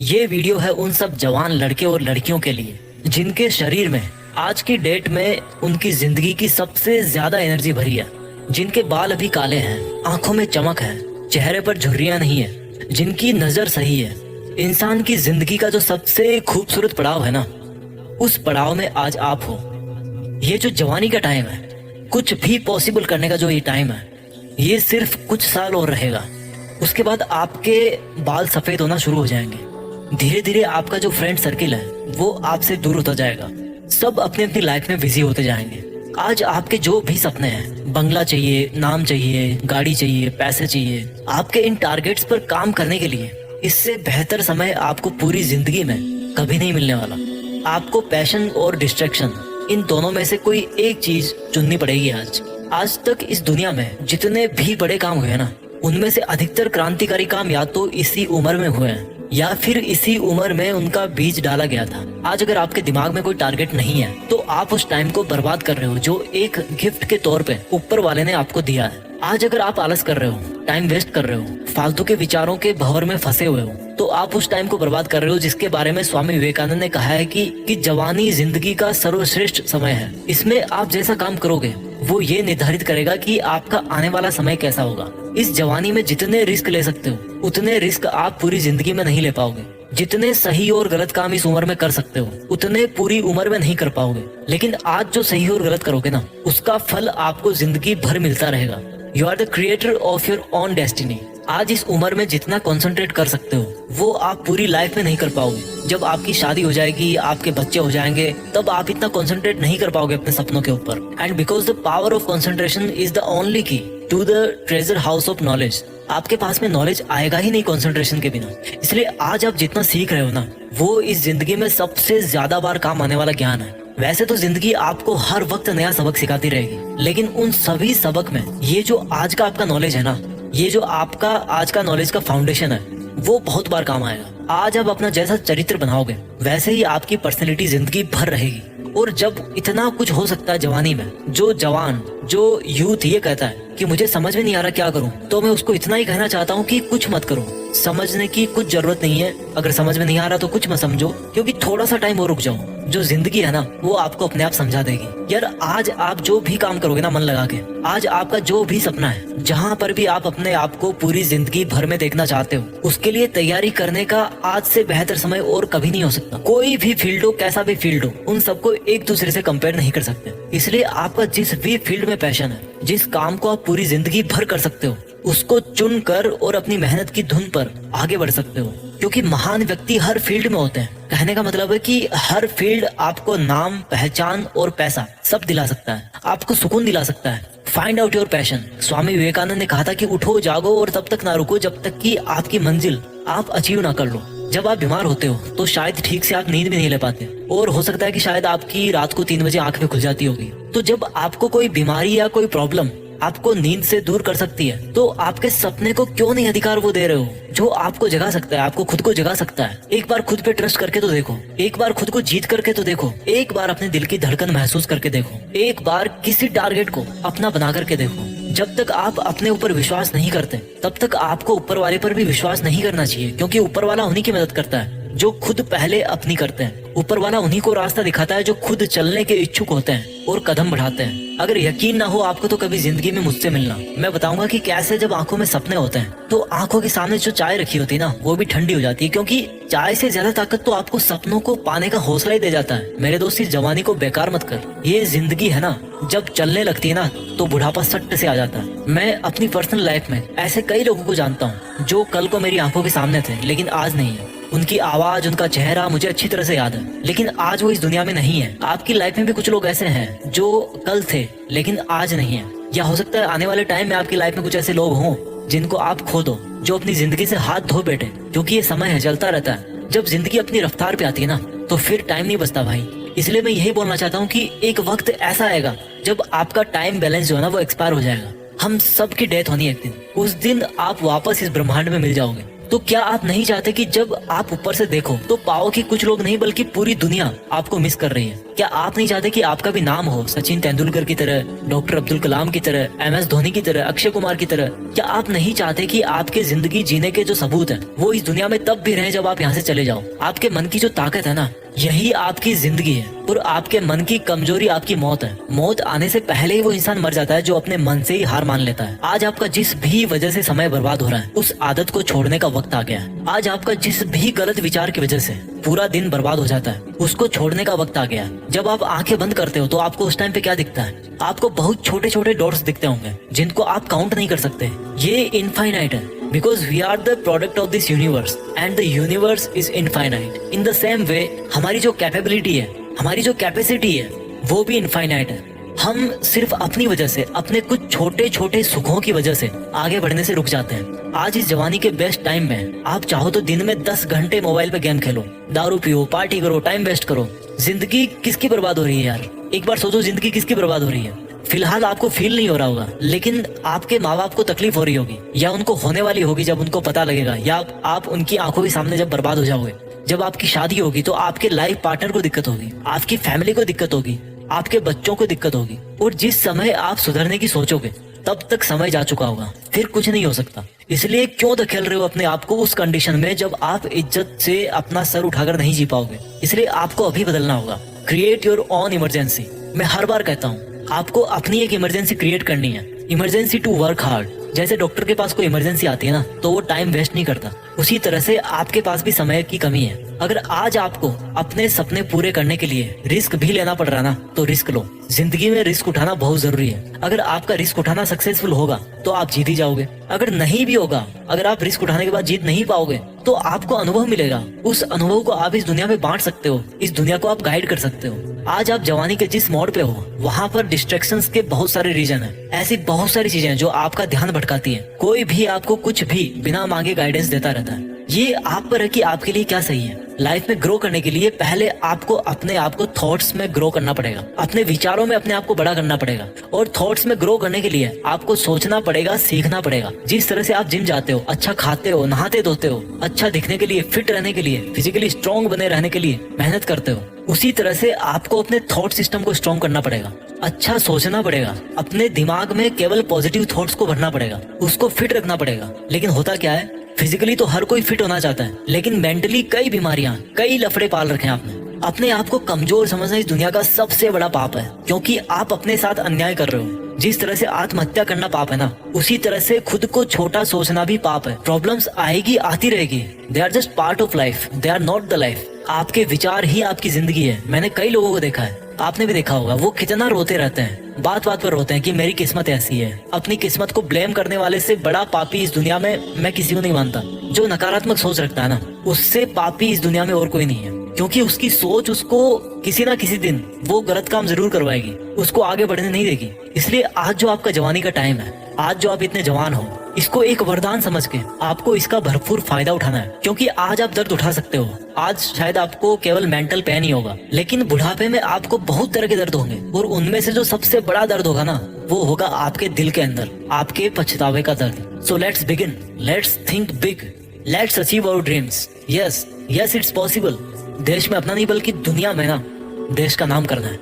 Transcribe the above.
ये वीडियो है उन सब जवान लड़के और लड़कियों के लिए जिनके शरीर में आज की डेट में उनकी जिंदगी की सबसे ज्यादा एनर्जी भरी है, जिनके बाल अभी काले हैं, आंखों में चमक है, चेहरे पर झुर्रियां नहीं है, जिनकी नजर सही है। इंसान की जिंदगी का जो सबसे खूबसूरत पड़ाव है ना, उस पड़ाव में आज आप हो। ये जो जवानी का टाइम है, कुछ भी पॉसिबल करने का जो ये टाइम है, ये सिर्फ कुछ साल और रहेगा। उसके बाद आपके बाल सफेद होना शुरू हो जाएंगे। धीरे धीरे आपका जो फ्रेंड सर्किल है वो आपसे दूर होता जाएगा। सब अपनी अपनी लाइफ में बिजी होते जाएंगे। आज आपके जो भी सपने हैं, बंगला चाहिए, नाम चाहिए, गाड़ी चाहिए, पैसे चाहिए, आपके इन टारगेट्स पर काम करने के लिए इससे बेहतर समय आपको पूरी जिंदगी में कभी नहीं मिलने वाला। आपको पैशन और डिस्ट्रैक्शन, इन दोनों में से कोई एक चीज चुननी पड़ेगी। आज तक इस दुनिया में जितने भी बड़े काम हुए ना, उनमें से अधिकतर क्रांतिकारी काम या तो इसी उम्र में हुए हैं या फिर इसी उम्र में उनका बीज डाला गया था। आज अगर आपके दिमाग में कोई टारगेट नहीं है तो आप उस टाइम को बर्बाद कर रहे हो जो एक गिफ्ट के तौर पे ऊपर वाले ने आपको दिया है। आज अगर आप आलस कर रहे हो, टाइम वेस्ट कर रहे हो, फालतू के विचारों के भंवर में फंसे हुए हो, तो आप उस टाइम को बर्बाद कर रहे हो जिसके बारे में स्वामी विवेकानंद ने कहा है कि जवानी जिंदगी का सर्वश्रेष्ठ समय है। इसमें आप जैसा काम करोगे वो ये निर्धारित करेगा कि आपका आने वाला समय कैसा होगा। इस जवानी में जितने रिस्क ले सकते हो उतने रिस्क आप पूरी जिंदगी में नहीं ले पाओगे। जितने सही और गलत काम इस उम्र में कर सकते हो उतने पूरी उम्र में नहीं कर पाओगे। लेकिन आज जो सही और गलत करोगे ना, उसका फल आपको जिंदगी भर मिलता रहेगा। You are the creator of your own destiny. आज इस उम्र में जितना कंसंट्रेट कर सकते हो वो आप पूरी लाइफ में नहीं कर पाओगे। जब आपकी शादी हो जाएगी, आपके बच्चे हो जाएंगे, तब आप इतना कंसंट्रेट नहीं कर पाओगे अपने सपनों के ऊपर। And because the power of concentration is the only key to the treasure house of knowledge. आपके पास में नॉलेज आएगा ही नहीं कंसंट्रेशन के बिना। इसलिए आज आप जितना सीख रहे हो ना, वो इस जिंदगी में सबसे ज्यादा बार काम आने वाला ज्ञान है। वैसे तो जिंदगी आपको हर वक्त नया सबक सिखाती रहेगी, लेकिन उन सभी सबक में ये जो आज का आपका नॉलेज है ना, ये जो आपका आज का नॉलेज का फाउंडेशन है, वो बहुत बार काम आएगा। आज आप अपना जैसा चरित्र बनाओगे वैसे ही आपकी पर्सनैलिटी जिंदगी भर रहेगी। और जब इतना कुछ हो सकता है जवानी में, जो जवान, जो यूथ ये कहता है कि मुझे समझ में नहीं आ रहा क्या करूं, तो मैं उसको इतना ही कहना चाहता हूं कि कुछ मत करो। समझने की कुछ जरूरत नहीं है। अगर समझ में नहीं आ रहा तो कुछ मत समझो, क्योंकि थोड़ा सा टाइम और रुक जाओ। जो जिंदगी है ना, वो आपको अपने आप समझा देगी। यार आज आप जो भी काम करोगे ना मन लगा के, आज आपका जो भी सपना है, जहाँ पर भी आप अपने आप को पूरी जिंदगी भर में देखना चाहते हो, उसके लिए तैयारी करने का आज से बेहतर समय और कभी नहीं हो सकता। कोई भी फील्ड हो, कैसा भी फील्ड हो, उन सबको एक दूसरे से कंपेयर नहीं कर सकते। इसलिए आपका जिस भी फील्ड में पैशन है, जिस काम को आप पूरी जिंदगी भर कर सकते हो, उसको चुन कर और अपनी मेहनत की धुन पर आगे बढ़ सकते हो। क्योंकि महान व्यक्ति हर फील्ड में होते हैं। कहने का मतलब है कि हर फील्ड आपको नाम, पहचान और पैसा सब दिला सकता है, आपको सुकून दिला सकता है। Find out your passion. Swami Vivekananda ने कहा था कि उठो, जागो और तब तक ना रुको जब तक कि आपकी मंजिल आप अचीव ना कर लो। जब आप बीमार होते हो तो शायद ठीक से आप नींद भी नहीं ले पाते, और हो सकता है कि शायद आपकी रात को 3 बजे आंख भी खुल जाती होगी। तो जब आपको कोई बीमारी या कोई प्रॉब्लम आपको नींद से दूर कर सकती है, तो आपके सपने को क्यों नहीं अधिकार वो दे रहे हो जो आपको जगा सकता है, आपको खुद को जगा सकता है। एक बार खुद पे ट्रस्ट करके तो देखो, एक बार खुद को जीत करके तो देखो, एक बार अपने दिल की धड़कन महसूस करके देखो, एक बार किसी टारगेट को अपना बना करके देखो। जब तक आप अपने ऊपर विश्वास नहीं करते, तब तक आपको ऊपर वाले पर भी विश्वास नहीं करना चाहिए, क्योंकि ऊपर वाला उन्हीं की मदद करता है जो खुद पहले अपनी करते हैं। ऊपर वाला उन्हीं को रास्ता दिखाता है जो खुद चलने के इच्छुक होते हैं और कदम बढ़ाते हैं। अगर यकीन ना हो आपको तो कभी जिंदगी में मुझसे मिलना, मैं बताऊंगा कि कैसे जब आंखों में सपने होते हैं तो आंखों के सामने जो चाय रखी होती है ना, वो भी ठंडी हो जाती है। क्योंकि चाय से ज्यादा ताकत तो आपको सपनों को पाने का हौसला ही दे जाता है। मेरे दोस्त, इस जवानी को बेकार मत कर। ये जिंदगी है ना, जब चलने लगती है ना तो बुढ़ापा सट्ट से आ जाता है। मैं अपनी पर्सनल लाइफ में ऐसे कई लोगों को जानता हूँ जो कल को मेरी आंखों के सामने थे लेकिन आज नहीं है। उनकी आवाज, उनका चेहरा मुझे अच्छी तरह से याद है, लेकिन आज वो इस दुनिया में नहीं है। आपकी लाइफ में भी कुछ लोग ऐसे हैं जो कल थे लेकिन आज नहीं है। या हो सकता है आने वाले टाइम में आपकी लाइफ में कुछ ऐसे लोग हों जिनको आप खो दो, जो अपनी जिंदगी से हाथ धो बैठे। क्योंकि ये समय है, चलता रहता है। जब जिंदगी अपनी रफ्तार पे आती है ना, तो फिर टाइम नहीं बचता भाई। इसलिए मैं यही बोलना चाहता हूँ कि एक वक्त ऐसा आएगा जब आपका टाइम बैलेंस जो है ना, वो एक्सपायर हो जाएगा। हम सब की डेथ होनी है एक दिन। उस दिन आप वापस इस ब्रह्मांड में मिल जाओगे। तो क्या आप नहीं चाहते कि जब आप ऊपर से देखो तो पाओ कि कुछ लोग नहीं बल्कि पूरी दुनिया आपको मिस कर रही है? क्या आप नहीं चाहते कि आपका भी नाम हो सचिन तेंदुलकर की तरह, डॉक्टर अब्दुल कलाम की तरह, MS धोनी की तरह, अक्षय कुमार की तरह? क्या आप नहीं चाहते कि आपके जिंदगी जीने के जो सबूत है वो इस दुनिया में तब भी रहे जब आप यहाँ से चले जाओ? आपके मन की जो ताकत है ना, यही आपकी जिंदगी है। और आपके मन की कमजोरी आपकी मौत है। मौत आने से पहले ही वो इंसान मर जाता है जो अपने मन से ही हार मान लेता है। आज आपका जिस भी वजह से समय बर्बाद हो रहा है, उस आदत को छोड़ने का वक्त आ गया है। आज आपका जिस भी गलत विचार की वजह से पूरा दिन बर्बाद हो जाता है, उसको छोड़ने का वक्त आ गया है। जब आप आंखें बंद करते हो तो आपको उस टाइम पे क्या दिखता है? आपको बहुत छोटे छोटे डॉट्स दिखते होंगे जिनको आप काउंट नहीं कर सकते। ये इनफाइनाइट है, because we are the product of this universe and the universe is infinite. In the same way, हमारी जो कैपेबिलिटी है, हमारी जो कैपेसिटी है, वो भी इनफाइनाइट है। हम सिर्फ अपनी वजह से, अपने कुछ छोटे छोटे सुखों की वजह से आगे बढ़ने से रुक जाते हैं। आज इस जवानी के बेस्ट टाइम में आप चाहो तो दिन में 10 घंटे मोबाइल पे गेम खेलो, दारू पियो, पार्टी करो, टाइम वेस्ट करो। जिंदगी किसकी बर्बाद हो रही है यार? एक बार सोचो, जिंदगी किसकी बर्बाद हो रही है? फिलहाल आपको फील नहीं हो रहा होगा, लेकिन आपके माँ बाप को तकलीफ हो रही होगी, या उनको होने वाली होगी जब उनको पता लगेगा, या आप उनकी आंखों के सामने जब बर्बाद हो जाओगे। जब आपकी शादी होगी तो आपके लाइफ पार्टनर को दिक्कत होगी, आपकी फैमिली को दिक्कत होगी, आपके बच्चों को दिक्कत होगी। और जिस समय आप सुधरने की सोचोगे तब तक समय जा चुका होगा, फिर कुछ नहीं हो सकता। इसलिए क्यों धकेल रहे हो अपने आप को उस कंडीशन में जब आप इज्जत से अपना सर उठाकर नहीं जी पाओगे? इसलिए आपको अभी बदलना होगा। Create your own emergency. मैं हर बार कहता हूँ, आपको अपनी एक इमरजेंसी क्रिएट करनी है। Emergency to work hard. जैसे डॉक्टर के पास कोई इमरजेंसी आती है ना, तो वो टाइम वेस्ट नहीं करता, उसी तरह से आपके पास भी समय की कमी है। अगर आज आपको अपने सपने पूरे करने के लिए रिस्क भी लेना पड़ रहा ना, तो रिस्क लो। जिंदगी में रिस्क उठाना बहुत जरूरी है। अगर आपका रिस्क उठाना सक्सेसफुल होगा तो आप जीत ही जाओगे। अगर नहीं भी होगा, अगर आप रिस्क उठाने के बाद जीत नहीं पाओगे, तो आपको अनुभव मिलेगा। उस अनुभव को आप इस दुनिया में बांट सकते हो, इस दुनिया को आप गाइड कर सकते हो। आज आप जवानी के जिस मोड़ पे हो, वहाँ पर डिस्ट्रैक्शंस के बहुत सारे रीजन है। ऐसी बहुत सारी चीजें हैं जो आपका ध्यान भटकाती है। कोई भी आपको कुछ भी बिना मांगे गाइडेंस देता रहता है। ये आप पर है कि आपके लिए क्या सही है। लाइफ में ग्रो करने के लिए पहले आपको अपने आप को थॉट्स में ग्रो करना पड़ेगा, अपने विचारों में अपने आप को बड़ा करना पड़ेगा। और थॉट्स में ग्रो करने के लिए आपको सोचना पड़ेगा, सीखना पड़ेगा। जिस तरह से आप जिम जाते हो, अच्छा खाते हो, नहाते धोते हो, अच्छा दिखने के लिए, फिट रहने के लिए, फिजिकली स्ट्रॉन्ग बने रहने के लिए मेहनत करते हो, उसी तरह से आपको अपने थॉट सिस्टम को स्ट्रॉन्ग करना पड़ेगा। अच्छा सोचना पड़ेगा, अपने दिमाग में केवल पॉजिटिव थॉट्स को भरना पड़ेगा, उसको फिट रखना पड़ेगा। लेकिन होता क्या है, फिजिकली तो हर कोई फिट होना चाहता है, लेकिन मेंटली कई बीमारियां, कई लफड़े पाल रखे हैं आपने। अपने आप को कमजोर समझना इस दुनिया का सबसे बड़ा पाप है, क्योंकि आप अपने साथ अन्याय कर रहे हो। जिस तरह से आत्महत्या करना पाप है ना, उसी तरह से खुद को छोटा सोचना भी पाप है। प्रॉब्लम्स आएगी, आती रहेगी। They are just part of life, they are not the life. आपके विचार ही आपकी जिंदगी है। मैंने कई लोगों को देखा है, आपने भी देखा होगा, वो कितना रोते रहते हैं, बात बात पर रोते हैं कि मेरी किस्मत ऐसी है। अपनी किस्मत को ब्लेम करने वाले से बड़ा पापी इस दुनिया में मैं किसी को नहीं मानता। जो नकारात्मक सोच रखता है ना, उससे पापी इस दुनिया में और कोई नहीं है, क्योंकि उसकी सोच उसको किसी ना किसी दिन वो गलत काम जरूर करवाएगी, उसको आगे बढ़ने नहीं देगी। इसलिए आज जो आपका जवानी का टाइम है, आज जो आप इतने जवान हो, इसको एक वरदान समझ के आपको इसका भरपूर फायदा उठाना है। क्योंकि आज आप दर्द उठा सकते हो। आज शायद आपको केवल मेंटल पेन ही होगा, लेकिन बुढ़ापे में आपको बहुत तरह के दर्द होंगे, और उनमें से जो सबसे बड़ा दर्द होगा ना, वो होगा आपके दिल के अंदर, आपके पछतावे का दर्द। So let's begin, let's think big, let's achieve our dreams. Yes, it's possible. देश में अपना नहीं बल्कि दुनिया में ना देश का नाम करना है।